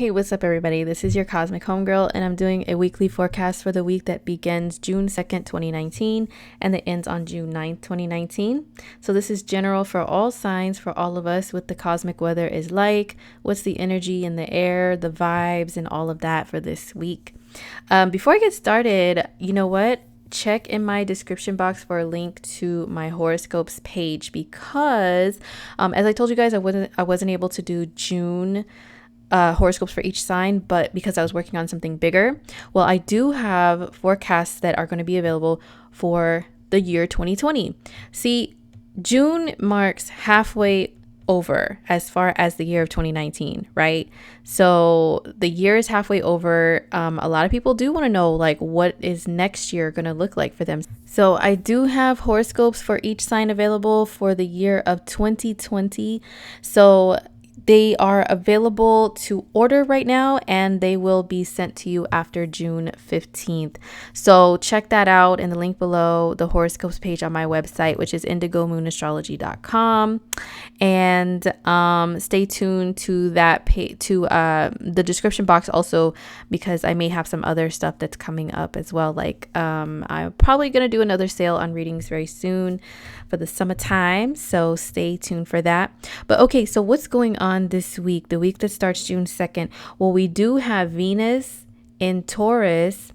Hey, what's up, everybody? This is your Cosmic Homegirl, and I'm doing a weekly forecast for the week that begins June 2nd, 2019, and that ends on June 9th, 2019. So this is general for all signs, for all of us, what the cosmic weather is like, what's the energy in the air, the vibes, and all of that for this week. Before I get started, you know what? Check in my description box for a link to my horoscopes page because, as I told you guys, I wasn't able to do June horoscopes for each sign, but because I was working on something bigger, well, I do have forecasts that are going to be available for the year 2020. See, June marks halfway over as far as the year of 2019, right? So the year is halfway over. A lot of people do want to know, like, what is next year going to look like for them. So I do have horoscopes for each sign available for the year of 2020. So they are available to order right now, and they will be sent to you after June 15th. So check that out in the link below, the horoscopes page on my website, which is indigomoonastrology.com. And stay tuned to that to the description box also, because I may have some other stuff that's coming up as well. Like I'm probably going to do another sale on readings very soon for the summertime, so stay tuned for that. But okay, so what's going on this week, the week that starts June 2nd? Well, we do have Venus in Taurus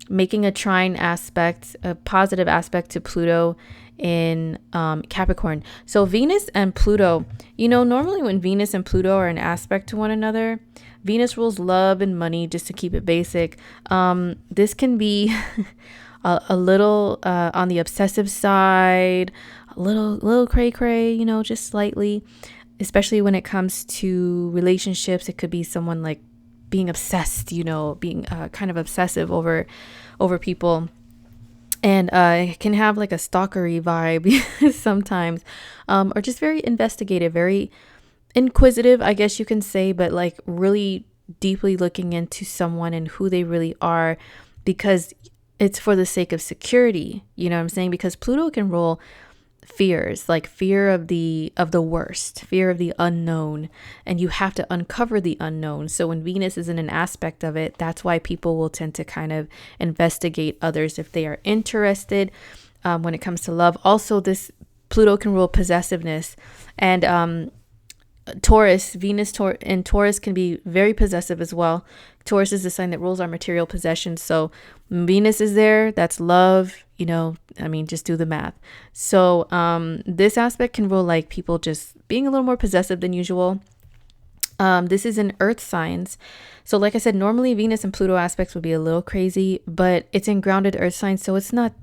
making a trine aspect, a positive aspect to Pluto in Capricorn. So Venus and Pluto, normally when Venus and Pluto are in aspect to one another, Venus rules love and money, just to keep it basic. This can be a little on the obsessive side, a little cray, just slightly, especially when it comes to relationships. It could be someone like being obsessed, being kind of obsessive over people. And it can have like a stalkery vibe sometimes, or just very investigative, very inquisitive, I guess you can say, but like really deeply looking into someone and who they really are, because it's for the sake of security. You know what I'm saying? Because Pluto can rule fears, like fear of the worst, fear of the unknown, and you have to uncover the unknown. So when Venus is in an aspect of it, that's why people will tend to kind of investigate others if they are interested. When it comes to love, also this Pluto can rule possessiveness, and Taurus, Venus in Taurus can be very possessive as well. Taurus is the sign that rules our material possessions. So Venus is there, that's love, just do the math. So this aspect can rule like people just being a little more possessive than usual. This is in earth signs. So like I said, normally Venus and Pluto aspects would be a little crazy, but it's in grounded earth signs. So it's not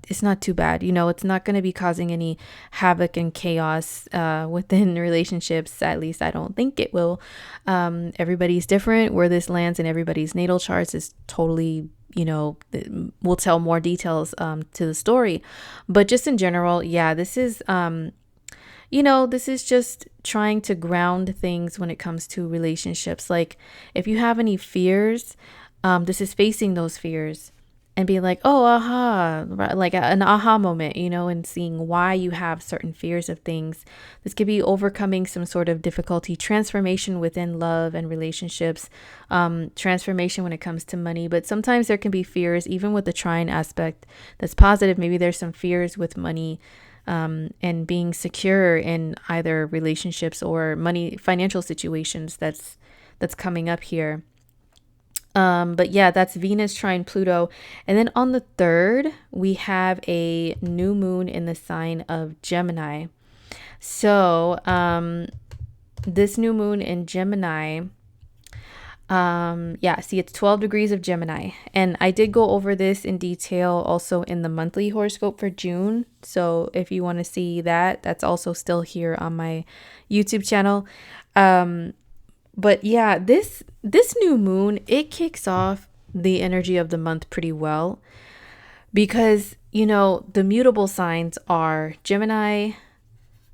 too bad. It's not going to be causing any havoc and chaos within relationships. At least I don't think it will. Everybody's different. Where this lands in everybody's natal charts is totally, we'll tell more details to the story. But just in general, yeah, this is this is just trying to ground things when it comes to relationships. Like if you have any fears, this is facing those fears and being like, oh, aha, like an aha moment, and seeing why you have certain fears of things. This could be overcoming some sort of difficulty, transformation within love and relationships, transformation when it comes to money. But sometimes there can be fears, even with the trine aspect that's positive. Maybe there's some fears with money, and being secure in either relationships or money, financial situations that's coming up here. But yeah, that's Venus trine Pluto. And then on the 3rd, we have a new moon in the sign of Gemini. So this new moon in Gemini, it's 12 degrees of Gemini, and I did go over this in detail also in the monthly horoscope for June. So if you want to see that, that's also still here on my YouTube channel. But yeah, this new moon, it kicks off the energy of the month pretty well, because the mutable signs are Gemini,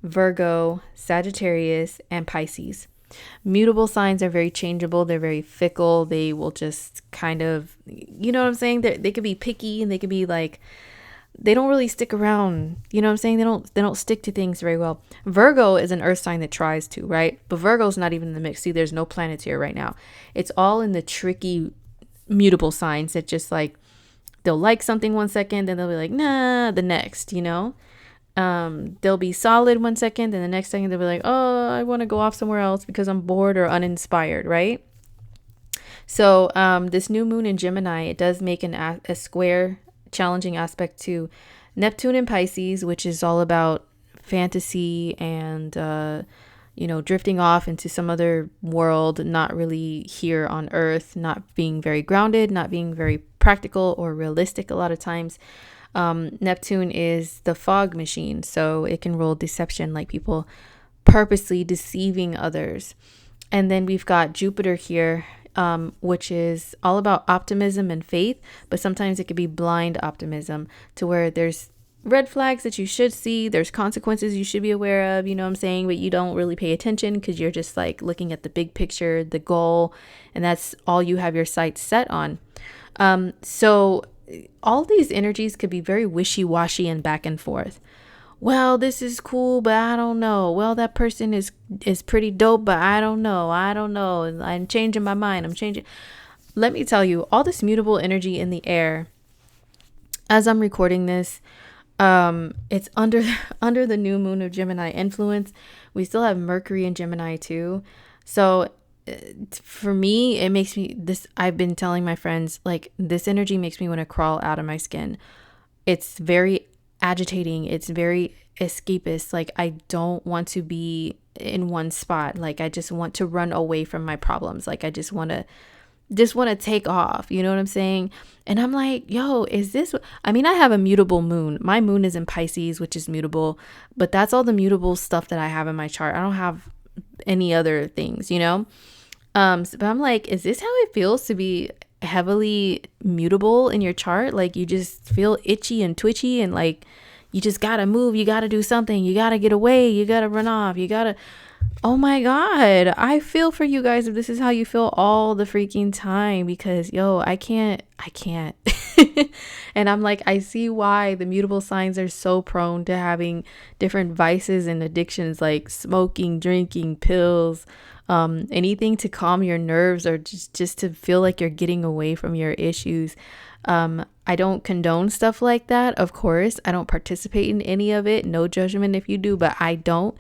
Virgo, Sagittarius, and Pisces. Mutable signs are very changeable. They're very fickle. They will just kind of, what I'm saying? They could be picky, and they could be like they don't really stick around. You know what I'm saying? They don't stick to things very well. Virgo is an earth sign that tries to, right? But Virgo's not even in the mix. See, there's no planets here right now. It's all in the tricky mutable signs that just like they'll like something 1 second, then they'll be like, nah, the next, you know? They'll be solid 1 second, then the next second they'll be like, oh, I want to go off somewhere else because I'm bored or uninspired, right? So this new moon in Gemini, it does make a square, challenging aspect to Neptune in Pisces, which is all about fantasy and drifting off into some other world, not really here on Earth, not being very grounded, not being very practical or realistic a lot of times. Neptune is the fog machine, so it can rule deception, like people purposely deceiving others. And then we've got Jupiter here, which is all about optimism and faith, but sometimes it could be blind optimism to where there's red flags that you should see, there's consequences you should be aware of, you know what I'm saying, but you don't really pay attention because you're just like looking at the big picture, the goal, and that's all you have your sights set on. So all these energies could be very wishy-washy and back and forth. Well, this is cool, but I don't know. Well, that person is pretty dope, but I don't know. I'm changing my mind. I'm changing. Let me tell you, all this mutable energy in the air, as I'm recording this, it's under the new moon of Gemini influence. We still have Mercury in Gemini too. So for me, it makes me I've been telling my friends, like, this energy makes me want to crawl out of my skin. It's very agitating. It's very escapist. Like, I don't want to be in one spot. Like, I just want to run away from my problems. Like, I just want to take off. You know what I'm saying? And I'm like, yo, is this, I mean, I have a mutable moon. My moon is in Pisces, which is mutable, but that's all the mutable stuff that I have in my chart. I don't have any other things, you know? But I'm like, is this how it feels to be heavily mutable in your chart? Like, you just feel itchy and twitchy and like you just gotta move, you gotta do something, you gotta get away, you gotta run off, you gotta, oh my god, I feel for you guys if this is how you feel all the freaking time, because yo, I can't and I'm like, I see why the mutable signs are so prone to having different vices and addictions, like smoking, drinking, pills, anything to calm your nerves or just to feel like you're getting away from your issues. I don't condone stuff like that, of course. I don't participate in any of it. No judgment if you do, but I don't.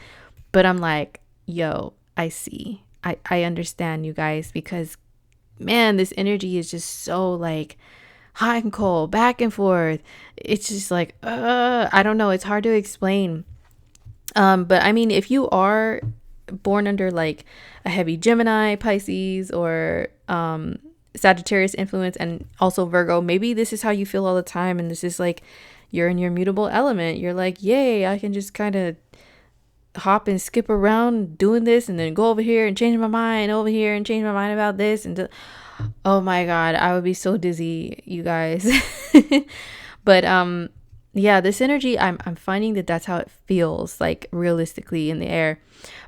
But I'm like, yo, I see. I understand you guys, because man, this energy is just so like hot and cold, back and forth. It's just like, I don't know. It's hard to explain. But I mean, if you are born under like a heavy Gemini, Pisces, or Sagittarius influence, and also Virgo, maybe this is how you feel all the time, and this is like you're in your mutable element. You're like, yay, I can just kind of hop and skip around doing this and then go over here and change my mind, over here and change my mind about this, and oh my god, I would be so dizzy, you guys. But yeah, this energy, I'm finding that that's how it feels like realistically in the air.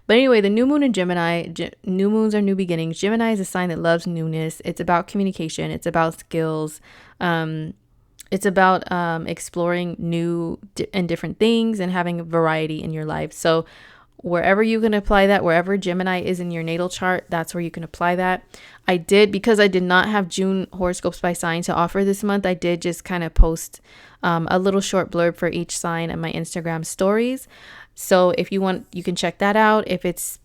But anyway, the new moon in Gemini, new moons are new beginnings. Gemini is a sign that loves newness. It's about communication. It's about skills. It's about exploring new and different things and having a variety in your life. So wherever you can apply that, wherever Gemini is in your natal chart, that's where you can apply that. Because I did not have June horoscopes by sign to offer this month, I did just kind of post a little short blurb for each sign on my Instagram stories. So if you want, you can check that out. If it's,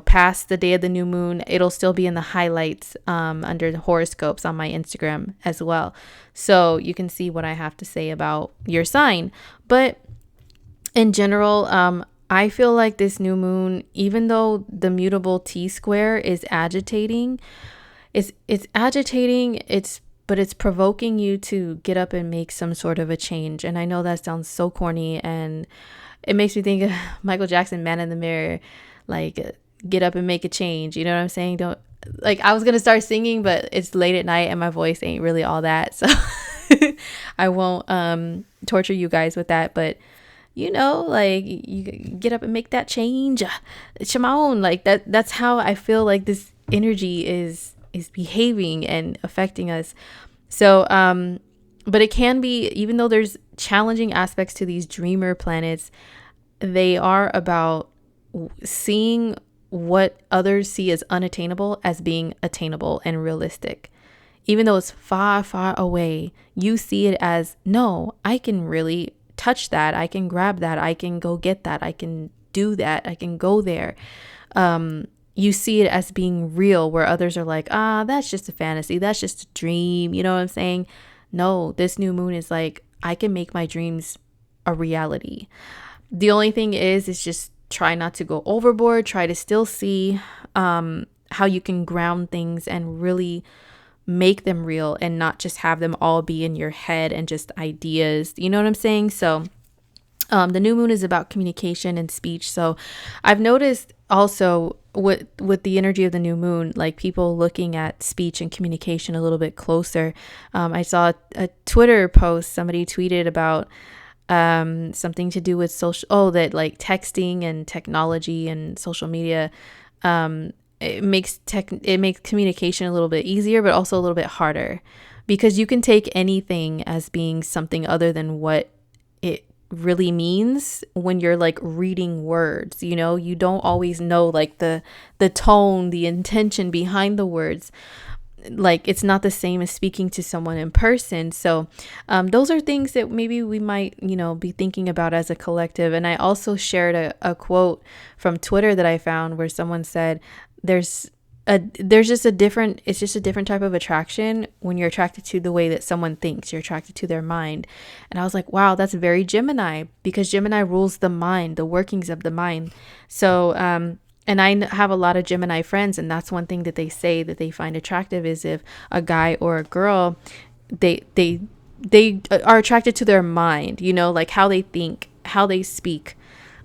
past the day of the new moon, it'll still be in the highlights under the horoscopes on my Instagram as well. So you can see what I have to say about your sign. But in general, I feel like this new moon, even though the mutable T-square is agitating, it's agitating, but it's provoking you to get up and make some sort of a change. And I know that sounds so corny, and it makes me think of Michael Jackson, Man in the Mirror, like get up and make a change. You know what I'm saying? Don't, like, I was going to start singing, but it's late at night and my voice ain't really all that. So I won't torture you guys with that. But, like, you get up and make that change. Shimon, like that's how I feel like this energy is behaving and affecting us. So But it can be, even though there's challenging aspects to these dreamer planets, they are about seeing what others see as unattainable as being attainable and realistic. Even though it's far, far away, you see it as, no, I can really touch that. I can grab that. I can go get that. I can do that. I can go there. You see it as being real, where others are like, that's just a fantasy. That's just a dream. You know what I'm saying? No, this new moon is like, I can make my dreams a reality. The only thing is just try not to go overboard. Try to still see how you can ground things and really make them real, and not just have them all be in your head and just ideas. You know what I'm saying? So the new moon is about communication and speech. So I've noticed also with the energy of the new moon, like people looking at speech and communication a little bit closer. I saw a Twitter post, somebody tweeted about something to do with that like texting and technology and social media, it makes communication a little bit easier, but also a little bit harder, because you can take anything as being something other than what it really means when you're like reading words. You know, you don't always know like the tone, the intention behind the words. Like, it's not the same as speaking to someone in person. So those are things that maybe we might, be thinking about as a collective. And I also shared a quote from Twitter that I found, where someone said it's just a different type of attraction when you're attracted to the way that someone thinks. You're attracted to their mind. And I was like, wow, that's very Gemini, because Gemini rules the mind, the workings of the mind. So and I have a lot of Gemini friends, and that's one thing that they say that they find attractive, is if a guy or a girl, they are attracted to their mind, like how they think, how they speak.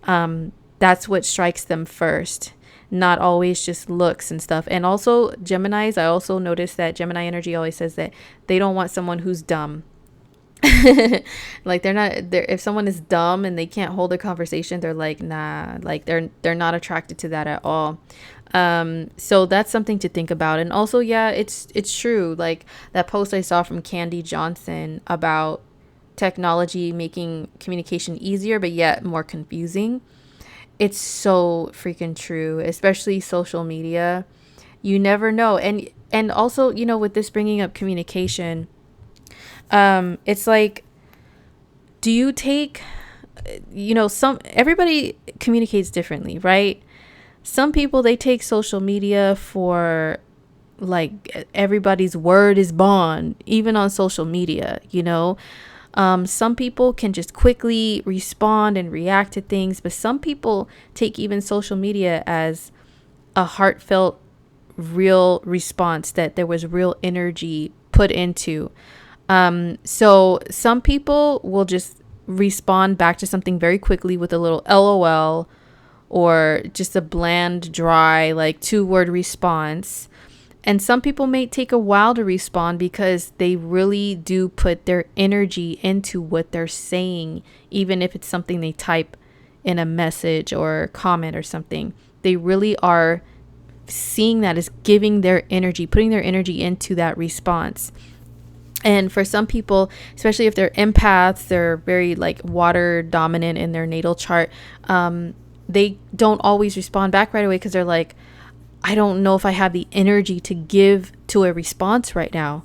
That's what strikes them first, not always just looks and stuff. And also Geminis, I also noticed that Gemini energy always says that they don't want someone who's dumb. Like if someone is dumb and they can't hold a conversation, they're like, nah, like they're not attracted to that at all. So that's something to think about. And also, yeah, it's true. Like that post I saw from Candy Johnson about technology making communication easier, but yet more confusing. It's so freaking true, especially social media. You never know. And also, with this bringing up communication, it's like, do you take, everybody communicates differently, right? Some people, they take social media for like everybody's word is bond, even on social media, some people can just quickly respond and react to things, but some people take even social media as a heartfelt, real response, that there was real energy put into. So some people will just respond back to something very quickly with a little LOL, or just a bland, dry, like 2-word response. And some people may take a while to respond, because they really do put their energy into what they're saying, even if it's something they type in a message or comment or something. They really are seeing that as giving their energy, putting their energy into that response. And for some people, especially if they're empaths, they're very like water dominant in their natal chart, they don't always respond back right away, because they're like, I don't know if I have the energy to give to a response right now.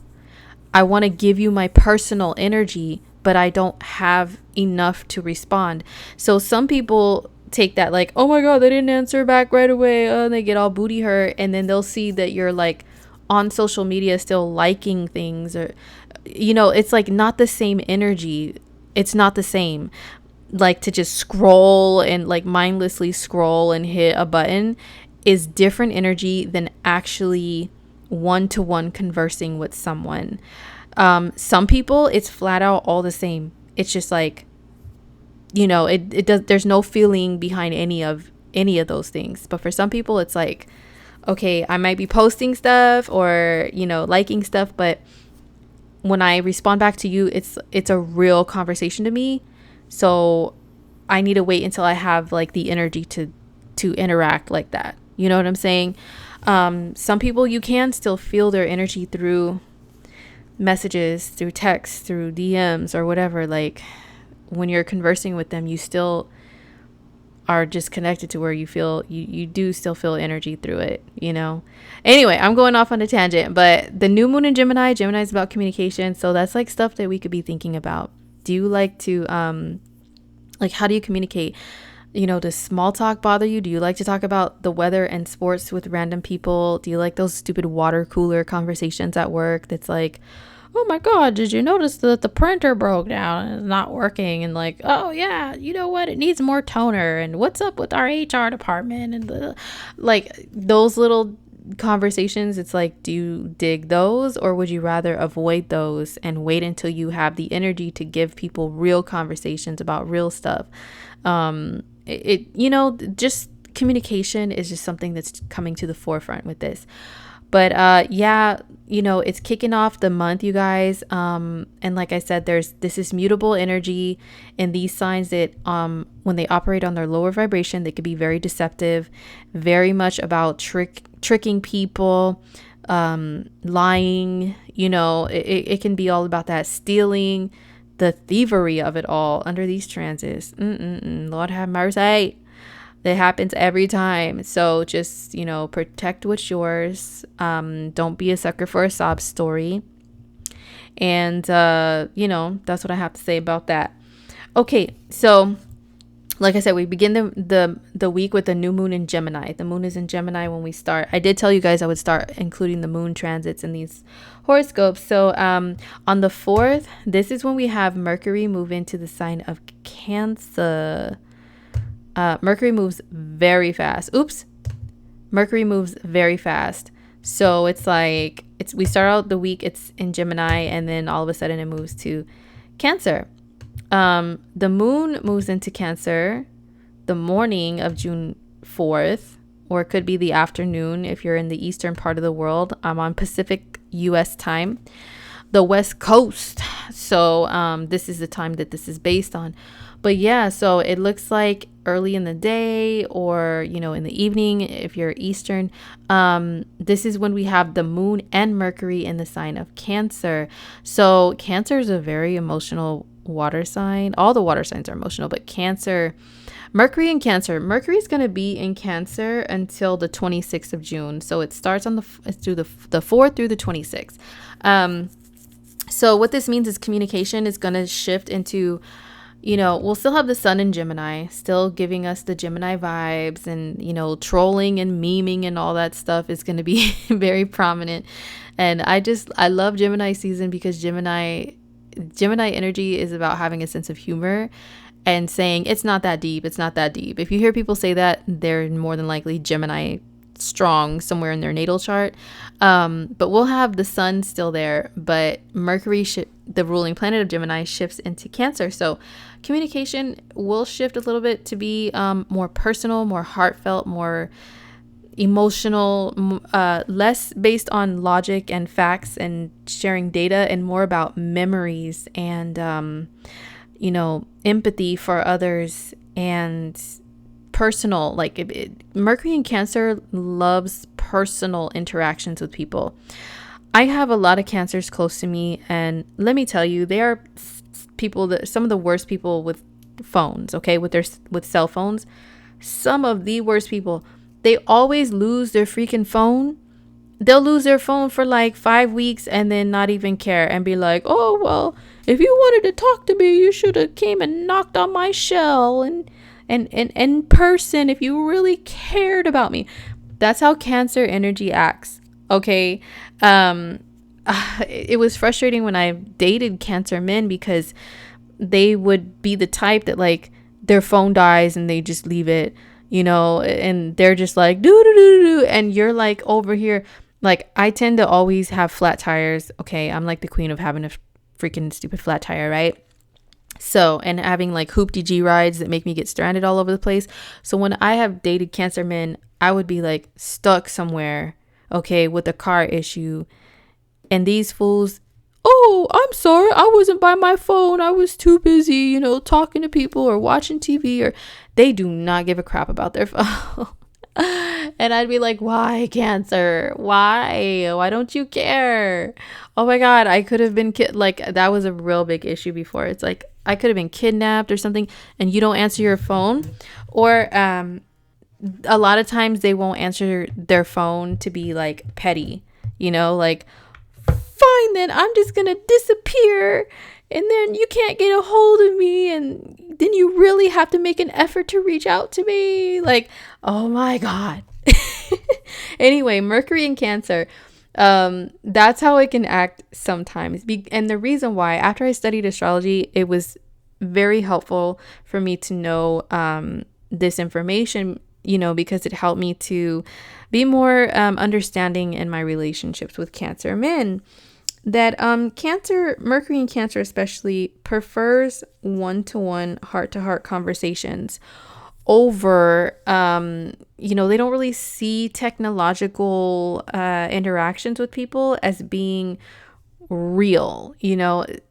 I want to give you my personal energy, but I don't have enough to respond. So some people take that like, oh my God, they didn't answer back right away. Oh, and they get all booty hurt. And then they'll see that you're like on social media still liking things, or, it's like not the same energy. It's not the same. Like to just scroll and like mindlessly scroll and hit a button is different energy than actually one-to-one conversing with someone. Some people, it's flat out all the same. It's just like, it does, there's no feeling behind any of those things. But for some people, it's like, okay, I might be posting stuff or, liking stuff, but when I respond back to you, it's a real conversation to me. So I need to wait until I have like the energy to interact like that. You know what I'm saying? Some people, you can still feel their energy through messages, through text, through DMs or whatever, like when you're conversing with them, you still are just connected to where you feel you do still feel energy through it, you know. Anyway, I'm going off on a tangent, but the new moon in Gemini is about communication, so that's like stuff that we could be thinking about. Do you like to like, how do you communicate? You know, does small talk bother you? Do you like to talk about the weather and sports with random people? Do you like those stupid water cooler conversations at work that's like, oh my God, did you notice that the printer broke down and it's not working? And like, oh yeah, you know what? It needs more toner. And what's up with our HR department? And like those little conversations, it's like, do you dig those, or would you rather avoid those and wait until you have the energy to give people real conversations about real stuff? You know, just communication is just something that's coming to the forefront with this. But yeah, you know, it's kicking off the month, you guys. And like I said, this is mutable energy in these signs that when they operate on their lower vibration, they could be very deceptive, very much about tricking people, lying. You know, it can be all about that, stealing, the thievery of it all under these transits. Lord have mercy. That happens every time. So just, you know, protect what's yours. Don't be a sucker for a sob story. And, you know, that's what I have to say about that. Okay, so like I said, we begin the week with the new moon in Gemini. The moon is in Gemini when we start. I did tell you guys I would start including the moon transits in these horoscopes. So on the 4th, this is when we have Mercury move into the sign of Cancer. Mercury moves very fast. Mercury moves very fast. So it's like, we start out the week, it's in Gemini, and then all of a sudden it moves to Cancer. The moon moves into Cancer the morning of June 4th, or it could be the afternoon if you're in the eastern part of the world. I'm on Pacific US time, the West Coast. So this is the time that this is based on. But yeah, so it looks like early in the day, or, you know, in the evening if you're Eastern. This is when we have the moon and Mercury in the sign of Cancer. So Cancer is a very emotional water sign. All the water signs are emotional, but Cancer, Mercury in Cancer. Mercury is going to be in Cancer until the 26th of June. So it starts on it's through the 4th through the 26th. So what this means is communication is going to shift into, you know, we'll still have the sun in Gemini, still giving us the Gemini vibes, and, you know, trolling and memeing and all that stuff is going to be very prominent. And I love Gemini season because Gemini energy is about having a sense of humor and saying it's not that deep. It's not that deep. If you hear people say that, they're more than likely Gemini strong somewhere in their natal chart. But we'll have the sun still there, but Mercury, the ruling planet of Gemini, shifts into Cancer. So communication will shift a little bit to be more personal, more heartfelt, more emotional, less based on logic and facts and sharing data, and more about memories and you know, empathy for others and personal. Like Mercury in Cancer loves personal interactions with people. I have a lot of Cancers close to me, and let me tell you, they are people that, some of the worst people with phones, okay, with cell phones. Some of the worst people. They always lose their freaking phone. They'll lose their phone for like 5 weeks and then not even care and be like, oh, well, if you wanted to talk to me, you should have came and knocked on my shell and in person if you really cared about me. That's how Cancer energy acts. Okay. It was frustrating when I dated Cancer men because they would be the type that, like, their phone dies and they just leave it, you know, and they're just like, do, and you're like over here. Like, I tend to always have flat tires. Okay. I'm like the queen of having a freaking stupid flat tire, right? So, and having like hoopty G rides that make me get stranded all over the place. So when I have dated Cancer men, I would be like stuck somewhere, okay, with a car issue. And these fools, oh, I'm sorry, I wasn't by my phone. I was too busy, you know, talking to people or watching TV, or they do not give a crap about their phone. And I'd be like, why, Cancer? Why don't you care? Oh my God, I could have been like, that was a real big issue before. It's like I could have been kidnapped or something, and you don't answer your phone. Or a lot of times they won't answer their phone to be like petty, like, fine, then I'm just gonna disappear, and then you can't get a hold of me, and then you really have to make an effort to reach out to me. Like, oh my God. Anyway, Mercury in Cancer, that's how it can act sometimes. And the reason why, after I studied astrology, it was very helpful for me to know this information, because it helped me to be more understanding in my relationships with Cancer men. That Cancer, Mercury in Cancer especially, prefers one-to-one, heart-to-heart conversations over, they don't really see technological interactions with people as being real.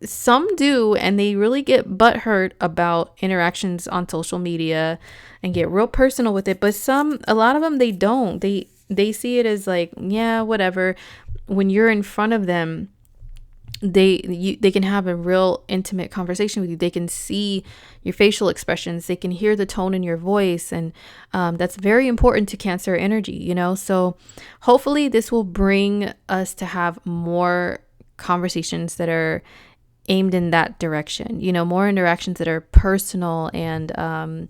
Some do, and they really get butthurt about interactions on social media and get real personal with it. But a lot of them, they don't. They see it as like, yeah, whatever. When you're in front of them, they can have a real intimate conversation with you. They can see your facial expressions. They can hear the tone in your voice. And that's very important to Cancer energy, So hopefully this will bring us to have more conversations that are aimed in that direction, more interactions that are personal, and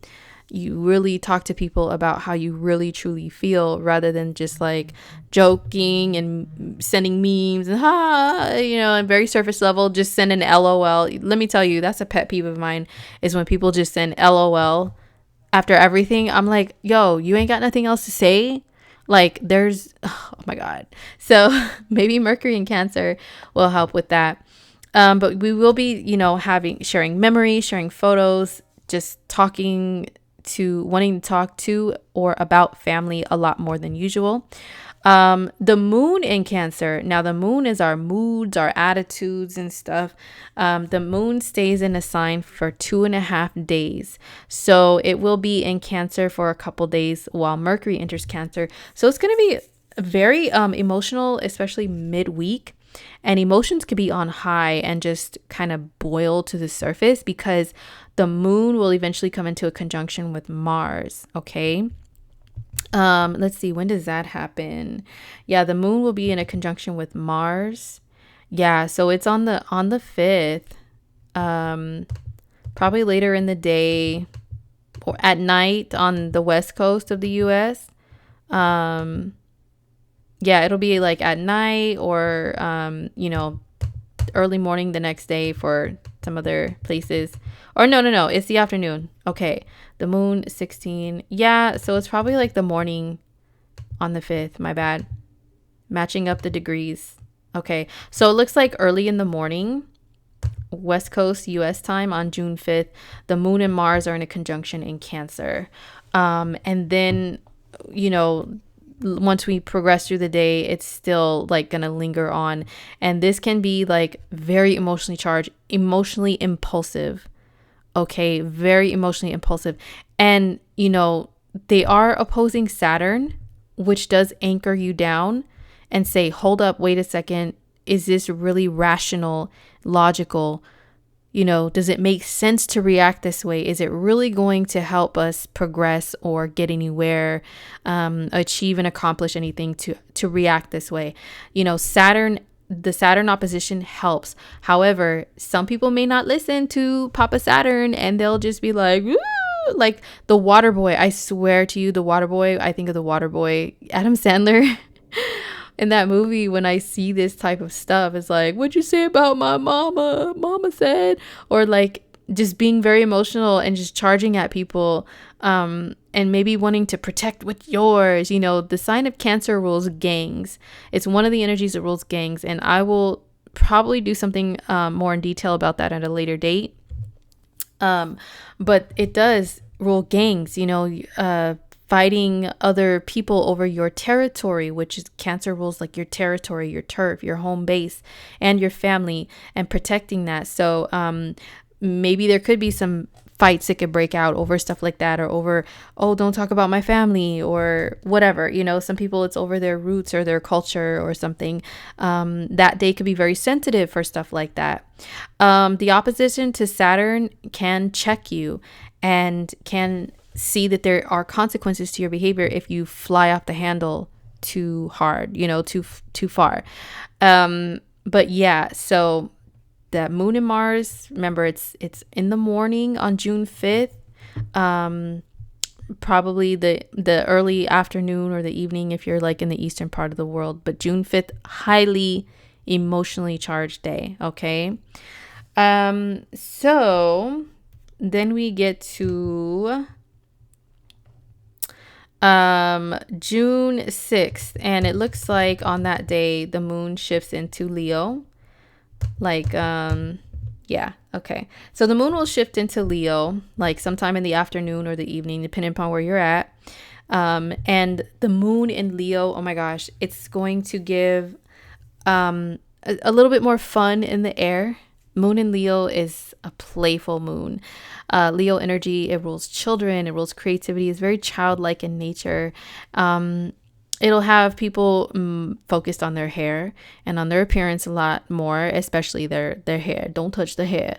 you really talk to people about how you really truly feel, rather than just like joking and sending memes and and very surface level, just send an LOL. Let me tell you, that's a pet peeve of mine, is when people just send LOL after everything. I'm like, yo, you ain't got nothing else to say? Like, oh my God. So maybe Mercury in Cancer will help with that. But we will be, sharing memories, sharing photos, just wanting to talk to or about family a lot more than usual. The moon in Cancer. Now, the moon is our moods, our attitudes and stuff. The moon stays in a sign for 2.5 days. So it will be in Cancer for a couple days while Mercury enters Cancer. So it's going to be very emotional, especially midweek. And emotions could be on high and just kind of boil to the surface, because the moon will eventually come into a conjunction with Mars. Okay. Let's see, when does that happen? Yeah, the moon will be in a conjunction with Mars. Yeah, so it's on the 5th. Probably later in the day or at night on the west coast of the US. Yeah, it'll be like at night or early morning the next day for some other places. Or no, it's the afternoon. Okay, the moon 16. Yeah, so it's probably like the morning on the 5th. My bad. Matching up the degrees. Okay, so it looks like early in the morning, West Coast US time on June 5th, the moon and Mars are in a conjunction in Cancer. And then, once we progress through the day, it's still like gonna linger on, and this can be like very emotionally charged, emotionally impulsive. Okay, very emotionally impulsive. And they are opposing Saturn, which does anchor you down and say, hold up, wait a second, is this really rational, logical? Does it make sense to react this way? Is it really going to help us progress or get anywhere, achieve and accomplish anything to react this way? Saturn, the Saturn opposition helps. However, some people may not listen to Papa Saturn, and they'll just be like, "Ooh," like the water boy. I swear to you, the water boy, I think of the water boy, Adam Sandler. In that movie, when I see this type of stuff, it's like, what'd you say about my mama? Mama said, or like just being very emotional and just charging at people, and maybe wanting to protect what's yours. The sign of Cancer rules gangs. It's one of the energies that rules gangs, and I will probably do something more in detail about that at a later date. But it does rule gangs, fighting other people over your territory, which is Cancer rules like your territory, your turf, your home base, and your family, and protecting that. So maybe there could be some fights that could break out over stuff like that, or over, oh, don't talk about my family or whatever. Some people, it's over their roots or their culture or something. That day could be very sensitive for stuff like that. The opposition to Saturn can check you and can see that there are consequences to your behavior if you fly off the handle too hard, too far. But yeah, so that Moon and Mars, remember, it's in the morning on June 5th, probably the early afternoon or the evening if you're like in the eastern part of the world. But June 5th, highly emotionally charged day. Okay. So then we get to June 6th, and it looks like on that day the moon shifts into Leo. Yeah, okay. So the moon will shift into Leo like sometime in the afternoon or the evening, depending upon where you're at. And the moon in Leo, oh my gosh, it's going to give a little bit more fun in the air. Moon in Leo is a playful moon. Leo energy, it rules children, it rules creativity, it's very childlike in nature. It'll have people focused on their hair and on their appearance a lot more, especially their hair. Don't touch the hair.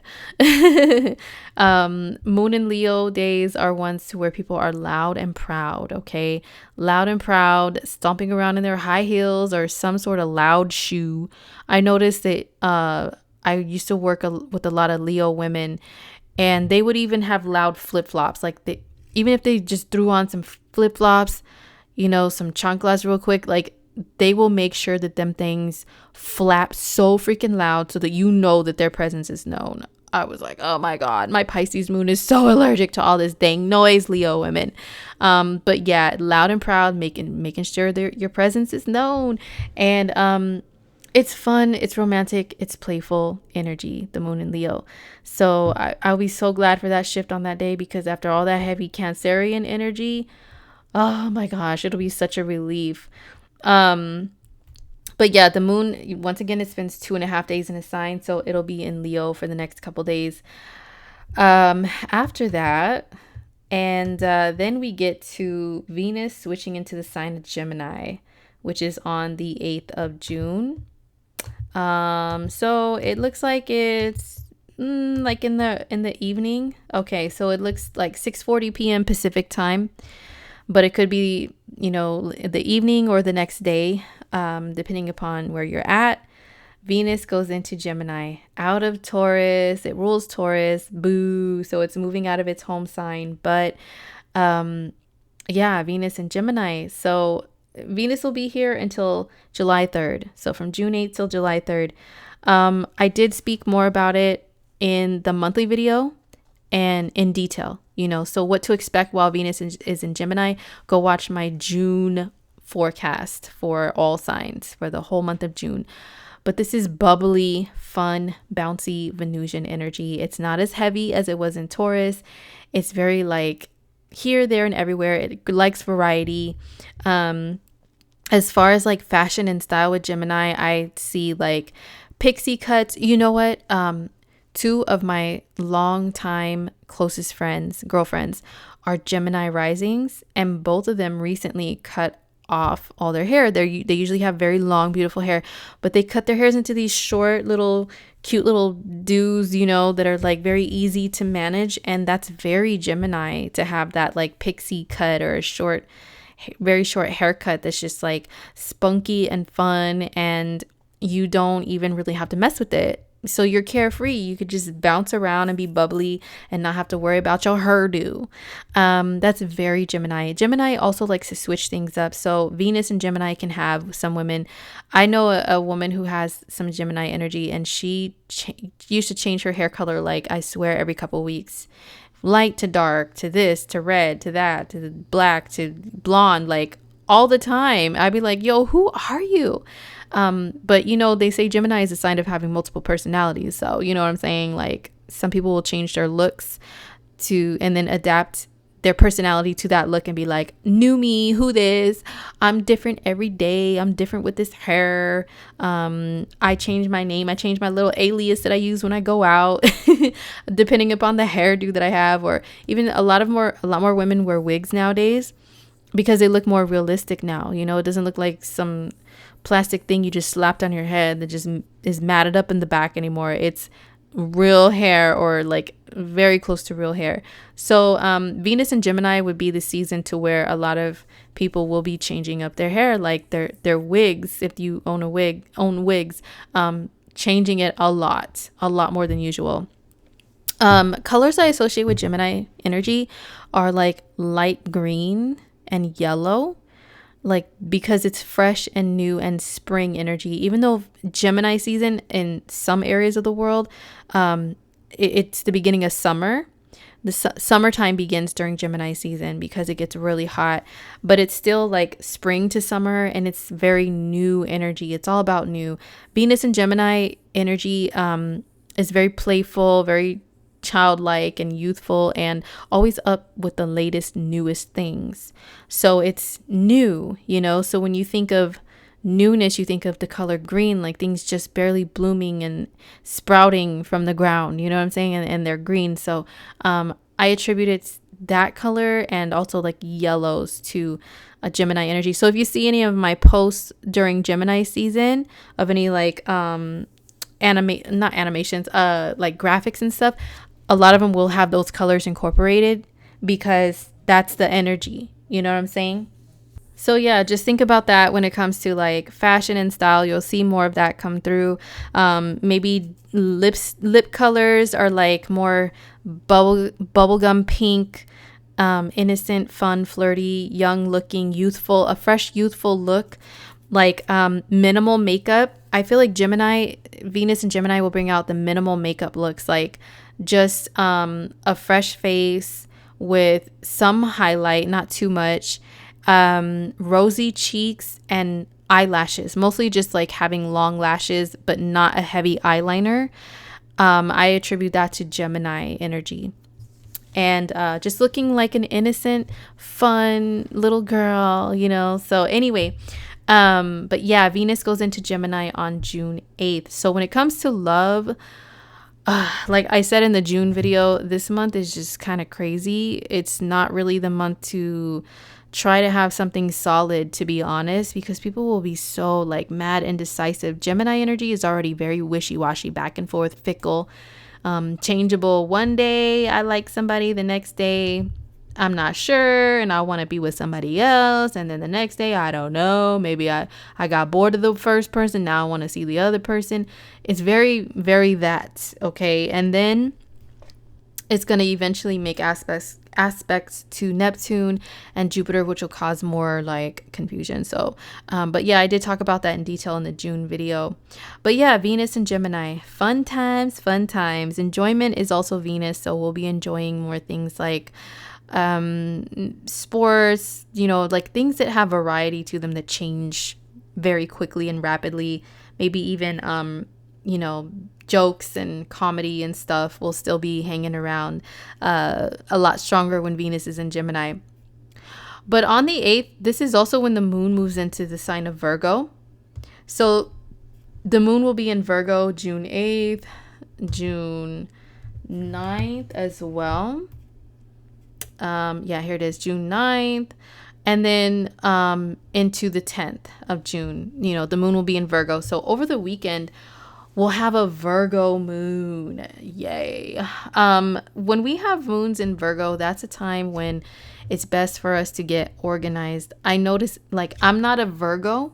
Moon and Leo days are ones to where people are loud and proud, okay? Loud and proud, stomping around in their high heels or some sort of loud shoe. I noticed that I used to work with a lot of Leo women, and they would even have loud flip-flops. Like even if they just threw on some flip-flops, some chanclas real quick, like they will make sure that them things flap so freaking loud so that that their presence is known. I was like, oh my God, my Pisces moon is so allergic to all this dang noise, Leo women. But yeah, loud and proud, making sure your presence is known. And it's fun, it's romantic, it's playful energy, the moon in Leo. So I'll be so glad for that shift on that day, because after all that heavy Cancerian energy, oh my gosh, it'll be such a relief. But yeah, the moon, once again, it spends 2.5 days in a sign, so it'll be in Leo for the next couple days. After that, and then we get to Venus switching into the sign of Gemini, which is on the 8th of June. So it looks like it's like in the evening. Okay, so it looks like 6:40 p.m. Pacific time, but it could be the evening or the next day, depending upon where you're at. Venus goes into Gemini, out of Taurus. It rules Taurus. Boo. So it's moving out of its home sign. But yeah, Venus and Gemini. So Venus will be here until July 3rd. So from June 8th till July 3rd. I did speak more about it in the monthly video and in detail, so what to expect while Venus is in Gemini. Go watch my June forecast for all signs for the whole month of June. But this is bubbly, fun, bouncy Venusian energy. It's not as heavy as it was in Taurus. It's very like here, there, and everywhere. It likes variety. As far as like fashion and style with Gemini, I see like pixie cuts. You know what? Two of my longtime closest girlfriends, are Gemini risings, and both of them recently cut off all their hair. They usually have very long, beautiful hair, but they cut their hairs into these short little cute little do's, that are like very easy to manage. And that's very Gemini to have that like pixie cut or a very short haircut that's just like spunky and fun, and you don't even really have to mess with it. So you're carefree. You could just bounce around and be bubbly and not have to worry about your hairdo. That's very Gemini. Gemini also likes to switch things up. So Venus and Gemini can have some women. I know a woman who has some Gemini energy, and she used to change her hair color, like I swear, every couple weeks. Light to dark, to this, to red, to that, to black, to blonde, like all the time. I'd be like, yo, who are you? But they say Gemini is a sign of having multiple personalities. So you know what I'm saying? Like some people will change their looks and then adapt their personality to that look and be like, new me, who this? I'm different every day. I'm different with this hair. I change my name. I change my little alias that I use when I go out, depending upon the hairdo that I have. Or even a lot more women wear wigs nowadays because they look more realistic now. You know, it doesn't look like some plastic thing you just slapped on your head that just is matted up in the back anymore. It's real hair, or like very close to real hair. So Venus and Gemini would be the season to where a lot of people will be changing up their hair, like their wigs. If you own wigs, changing it a lot more than usual. Colors I associate with Gemini energy are like light green and yellow, like because it's fresh and new and spring energy. Even though Gemini season in some areas of the world, it's the beginning of summer. The summertime begins during Gemini season because it gets really hot, but it's still like spring to summer, and it's very new energy. It's all about new. Venus and Gemini energy is very playful, very childlike and youthful, and always up with the latest, newest things. So it's new, you know. So when you think of newness, you think of the color green, like things just barely blooming and sprouting from the ground, you know what I'm saying? And they're green. So I attributed that color and also like yellows to a Gemini energy. So if you see any of my posts during Gemini season of any like not animations, like graphics and stuff, a lot of them will have those colors incorporated because that's the energy, you know what I'm saying? So yeah, just think about that when it comes to like fashion and style. You'll see more of that come through. Maybe lip colors are like more bubblegum pink, innocent, fun, flirty, young looking, youthful, a fresh youthful look. Like minimal makeup. I feel like Venus and Gemini will bring out the minimal makeup looks, like just a fresh face with some highlight, not too much, rosy cheeks and eyelashes, mostly just like having long lashes but not a heavy eyeliner. I attribute that to Gemini energy. And just looking like an innocent, fun little girl, you know. So anyway, but yeah, Venus goes into Gemini on June 8th. So when it comes to love, like I said in the June video, this month is just kind of crazy. It's not really the month to try to have something solid, to be honest, because people will be so like mad, indecisive. Gemini energy is already very wishy-washy, back and forth, fickle, changeable. One day I like somebody, the next day I'm not sure and I want to be with somebody else, and then the next day I don't know, maybe I got bored of the first person, now I want to see the other person. It's very, very that, okay? And then it's going to eventually make aspects to Neptune and Jupiter, which will cause more like confusion. So but yeah, I did talk about that in detail in the June video. But yeah, Venus and Gemini, fun times. Enjoyment is also Venus, so we'll be enjoying more things like sports, you know, like things that have variety to them, that change very quickly and rapidly. Maybe even you know, jokes and comedy and stuff will still be hanging around a lot stronger when Venus is in Gemini. But on the 8th, this is also when the moon moves into the sign of Virgo. So the moon will be in Virgo June 8th, June 9th as well. Yeah, here it is, June 9th. And then into the 10th of June, you know, the moon will be in Virgo. So over the weekend, we'll have a Virgo moon. Yay. When we have moons in Virgo, that's a time when it's best for us to get organized. I notice, like, I'm not a Virgo.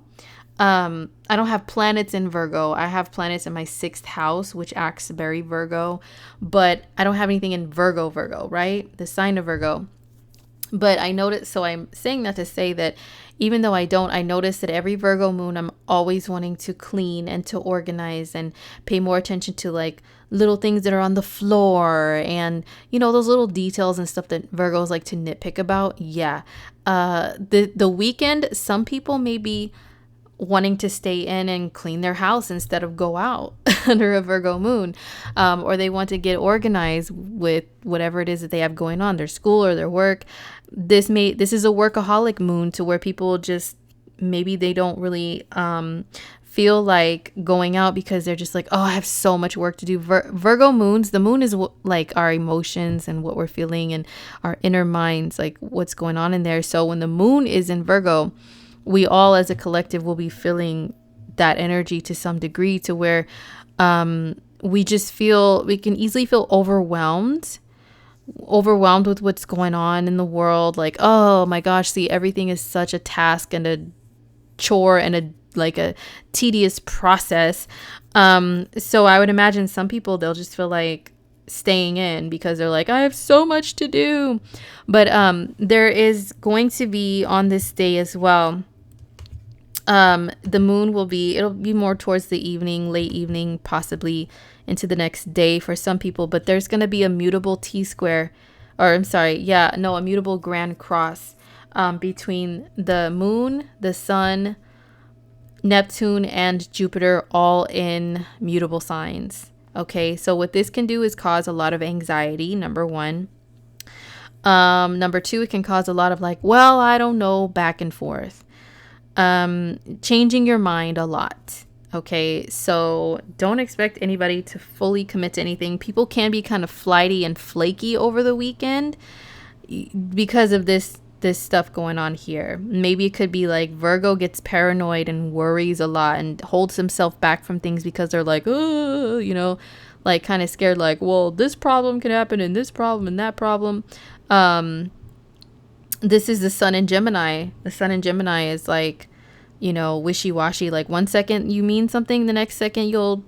I don't have planets in Virgo. I have planets in my 6th house, which acts very Virgo, but I don't have anything in Virgo, right? The sign of Virgo. But I noticed, so I'm saying that to say that even though I notice that every Virgo moon, I'm always wanting to clean and to organize and pay more attention to like little things that are on the floor and, you know, those little details and stuff that Virgos like to nitpick about. Yeah. The weekend, some people may be wanting to stay in and clean their house instead of go out. under a Virgo moon, or they want to get organized with whatever it is that they have going on, their school or their work. This is a workaholic moon, to where people just, maybe they don't really feel like going out because they're just like, oh, I have so much work to do. Virgo moons, the moon is like our emotions and what we're feeling and our inner minds, like what's going on in there. So when the moon is in Virgo, we all as a collective will be feeling that energy to some degree, to where we can easily feel overwhelmed with what's going on in the world. Like, oh my gosh, see, everything is such a task and a chore and a tedious process. So I would imagine some people, they'll just feel like staying in because they're like, I have so much to do. But there is going to be, on this day as well, the moon it'll be more towards the evening, late evening, possibly into the next day for some people. But there's going to be a mutable T-square, or a mutable grand cross between the moon, the sun, Neptune, and Jupiter, all in mutable signs. Okay, so what this can do is cause a lot of anxiety, number one. Number two, it can cause a lot of like, well, I don't know, back and forth. Changing your mind a lot. Okay, so don't expect anybody to fully commit to anything. People can be kind of flighty and flaky over the weekend because of this stuff going on here. Maybe it could be like Virgo gets paranoid and worries a lot and holds himself back from things because they're like, oh, like kind of scared, like, well, this problem can happen and this problem and that problem. This is the sun in Gemini. The sun in Gemini is like, wishy-washy. Like one second you mean something, the next second you'll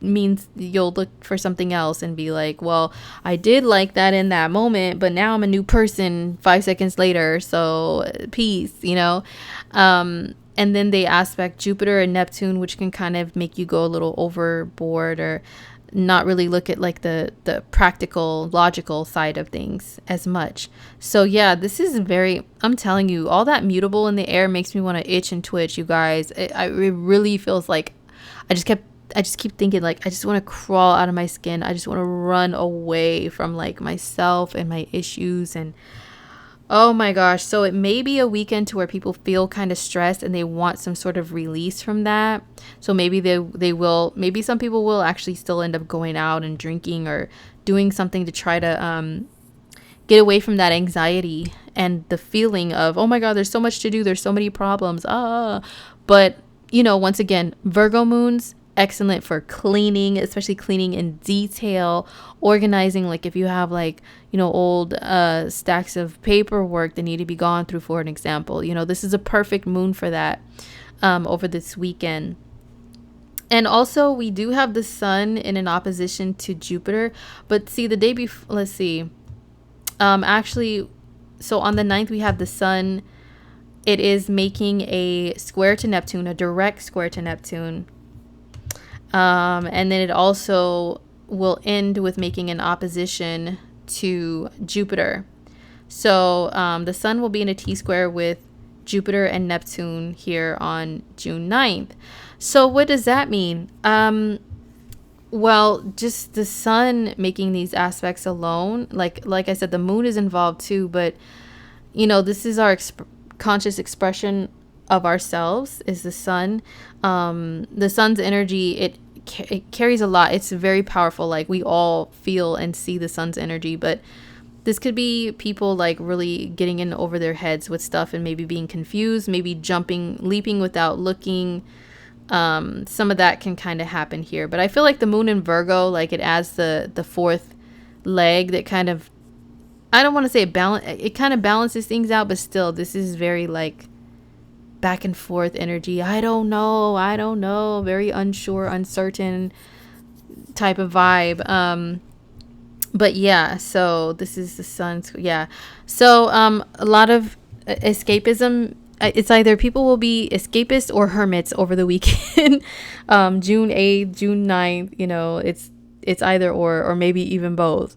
look for something else and be like, well, I did like that in that moment, but now I'm a new person 5 seconds later, so peace. And then they aspect Jupiter and Neptune, which can kind of make you go a little overboard or not really look at like the practical, logical side of things as much. So yeah, this is I'm telling you, all that mutable in the air makes me want to itch and twitch, you guys. It really feels like I just keep thinking, like, I just want to crawl out of my skin. I just want to run away from like myself and my issues. And oh my gosh. So it may be a weekend to where people feel kind of stressed and they want some sort of release from that. So maybe maybe some people will actually still end up going out and drinking or doing something to try to get away from that anxiety and the feeling of, oh my God, there's so much to do. There's so many problems. But once again, Virgo moons, excellent for cleaning, especially cleaning in detail, organizing. Like if you have like, old stacks of paperwork that need to be gone through, for an example, this is a perfect moon for that over this weekend. And also we do have the sun in an opposition to Jupiter, but see, the day before, let's see, actually, so on the 9th we have the sun. It is making a square to Neptune, a direct square to Neptune. And then it also will end with making an opposition to Jupiter. So the sun will be in a T-square with Jupiter and Neptune here on June 9th. So what does that mean? Well, just the sun making these aspects alone, like I said, the moon is involved too, but this is our conscious expression of ourselves, is the sun. The sun's energy, it carries a lot. It's very powerful. Like we all feel and see the sun's energy, but this could be people like really getting in over their heads with stuff and maybe being confused, maybe leaping without looking. Some of that can kind of happen here, but I feel like the moon in Virgo, like it adds the fourth leg that kind of, I don't want to say it kind of balances things out, but still, this is very like back and forth energy. I don't know, very unsure, uncertain type of vibe. But yeah, so this is the sun's, yeah. So a lot of escapism. It's either people will be escapists or hermits over the weekend. June 8th, June 9th, it's either or maybe even both.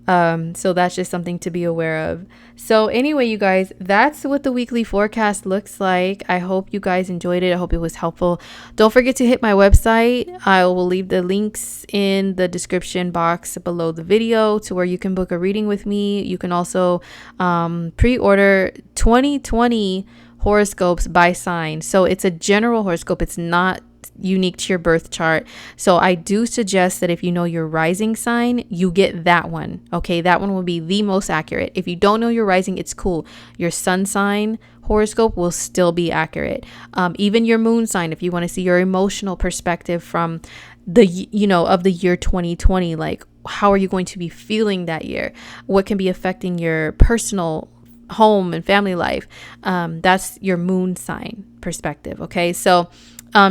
So that's just something to be aware of. So anyway, you guys, that's what the weekly forecast looks like. I hope you guys enjoyed it. I hope it was helpful. Don't forget to hit my website. I will leave the links in the description box below the video to where you can book a reading with me. You can also pre-order 2020 horoscopes by sign. So it's a general horoscope. It's not unique to your birth chart. So I do suggest that if you know your rising sign, you get that one. Okay, that one will be the most accurate. If you don't know your rising, it's cool. Your sun sign horoscope will still be accurate. Even your moon sign, if you want to see your emotional perspective from the of the year 2020, like how are you going to be feeling that year? What can be affecting your personal home and family life? That's your moon sign perspective. Okay, so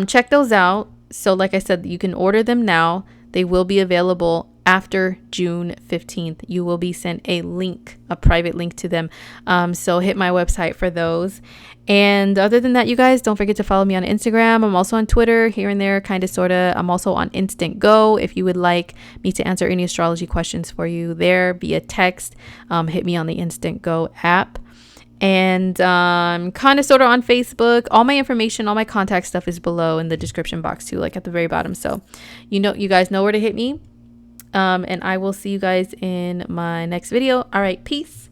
check those out. So like I said, you can order them now. They will be available after June 15th. You will be sent a link, a private link to them. So hit my website for those. And other than that, you guys, don't forget to follow me on Instagram. I'm also on Twitter here and there, kind of, sort of. I'm also on Instant Go. If you would like me to answer any astrology questions for you there via text, hit me on the Instant Go app. And kind of, sort of, on Facebook. All my information, all my contact stuff is below in the description box too, like at the very bottom. So you guys know where to hit me. And I will see you guys in my next video. All right, peace.